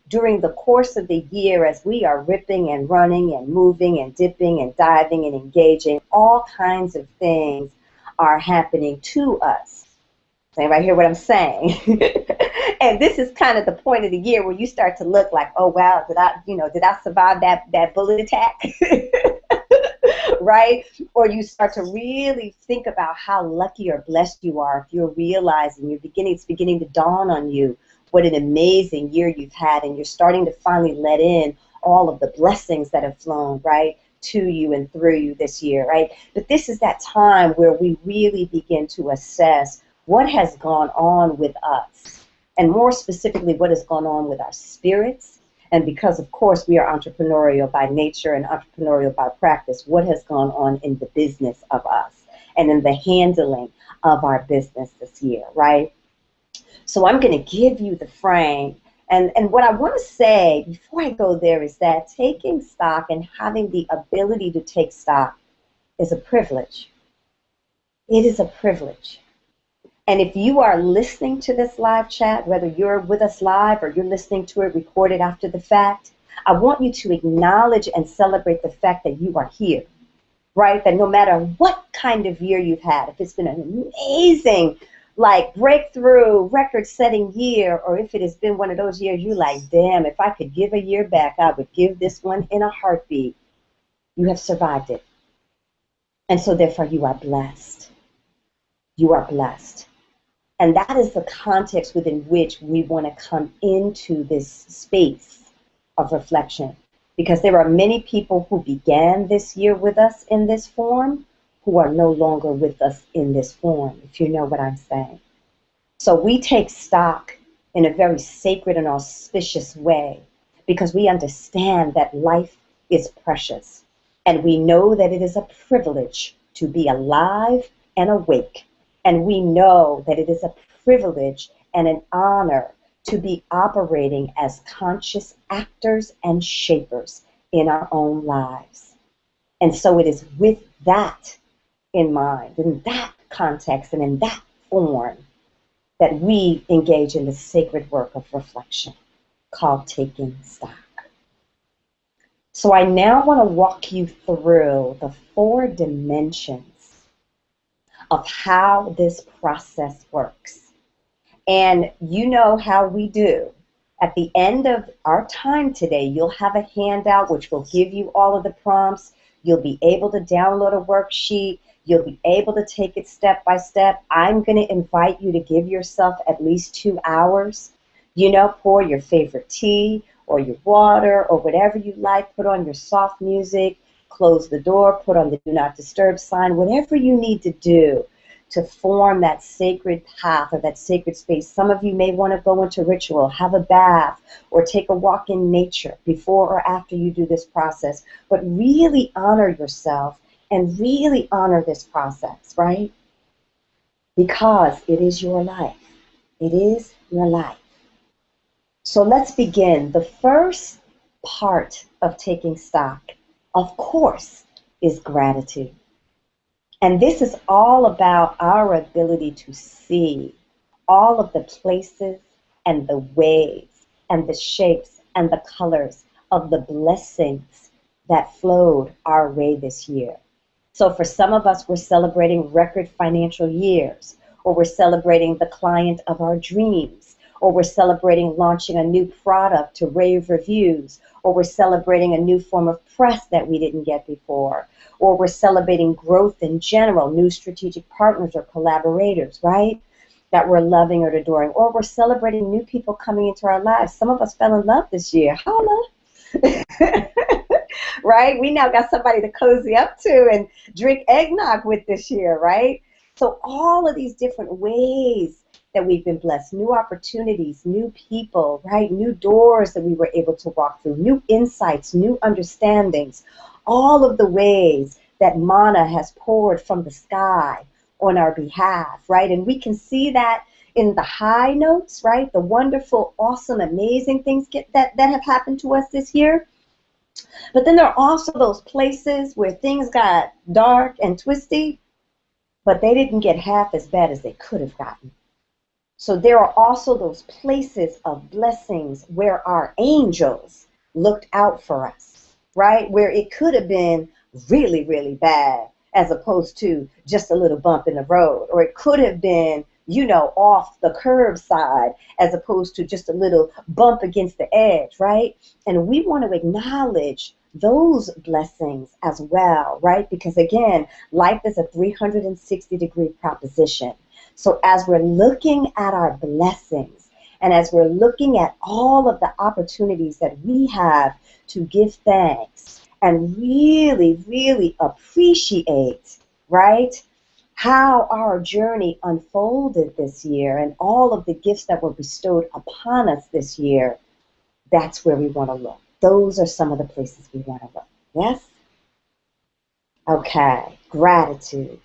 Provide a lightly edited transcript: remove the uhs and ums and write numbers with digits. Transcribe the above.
during the course of the year, as we are ripping and running and moving and dipping and diving and engaging, all kinds of things are happening to us. Does anybody hear what I'm saying? And this is kind of the point of the year where you start to look like, oh wow, did I survive that bullet attack? Right? Or you start to really think about how lucky or blessed you are if you're realizing it's beginning to dawn on you what an amazing year you've had, and you're starting to finally let in all of the blessings that have flown, right, to you and through you this year, right? But this is that time where we really begin to assess what has gone on with us, and more specifically, what has gone on with our spirits. And because, of course, we are entrepreneurial by nature and entrepreneurial by practice, what has gone on in the business of us and in the handling of our business this year, right? So I'm going to give you the frame. And what I want to say before I go there is that taking stock and having the ability to take stock is a privilege. It is a privilege. And if you are listening to this live chat, whether you're with us live or you're listening to it recorded after the fact, I want you to acknowledge and celebrate the fact that you are here, right? That no matter what kind of year you've had, if it's been an amazing, like, breakthrough, record-setting year, or if it has been one of those years you're like, damn, if I could give a year back, I would give this one in a heartbeat. You have survived it. And so therefore you are blessed. You are blessed. And that is the context within which we want to come into this space of reflection. Because there are many people who began this year with us in this form who are no longer with us in this form, if you know what I'm saying. So we take stock in a very sacred and auspicious way because we understand that life is precious. And we know that it is a privilege to be alive and awake. And we know that it is a privilege and an honor to be operating as conscious actors and shapers in our own lives. And so it is with that in mind, in that context and in that form, that we engage in the sacred work of reflection called taking stock. So I now want to walk you through the 4 dimensions of how this process works. And you know how we do. At the end of our time today, you'll have a handout which will give you all of the prompts. You'll be able to download a worksheet. You'll be able to take it step by step. I'm going to invite you to give yourself at least 2 hours. You know, pour your favorite tea or your water or whatever you like. Put on your soft music. Close the door, put on the do not disturb sign, whatever you need to do to form that sacred path or that sacred space. Some of you may want to go into ritual, have a bath, or take a walk in nature before or after you do this process. But really honor yourself and really honor this process, right? Because it is your life. It is your life. So let's begin. The first part of taking stock, of course, is gratitude. And this is all about our ability to see all of the places and the ways and the shapes and the colors of the blessings that flowed our way this year. So for some of us, we're celebrating record financial years, or we're celebrating the client of our dreams, or we're celebrating launching a new product to rave reviews, or we're celebrating a new form of press that we didn't get before, or we're celebrating growth in general, new strategic partners or collaborators, right, that we're loving or adoring, or we're celebrating new people coming into our lives. Some of us fell in love this year. Holla. Right? We now got somebody to cozy up to and drink eggnog with this year, right? So all of these different ways that we've been blessed, new opportunities, new people, right? New doors that we were able to walk through, new insights, new understandings, all of the ways that manna has poured from the sky on our behalf, right? And we can see that in the high notes, right? The wonderful, awesome, amazing things that have happened to us this year. But then there are also those places where things got dark and twisty, but they didn't get half as bad as they could have gotten. So there are also those places of blessings where our angels looked out for us, right? Where it could have been really, really bad as opposed to just a little bump in the road. Or it could have been, off the curb side as opposed to just a little bump against the edge, right? And we want to acknowledge those blessings as well, right? Because again, life is a 360-degree proposition. So as we're looking at our blessings and as we're looking at all of the opportunities that we have to give thanks and really, really appreciate, right, how our journey unfolded this year and all of the gifts that were bestowed upon us this year, that's where we want to look. Those are some of the places we want to look. Yes? Okay. Gratitude.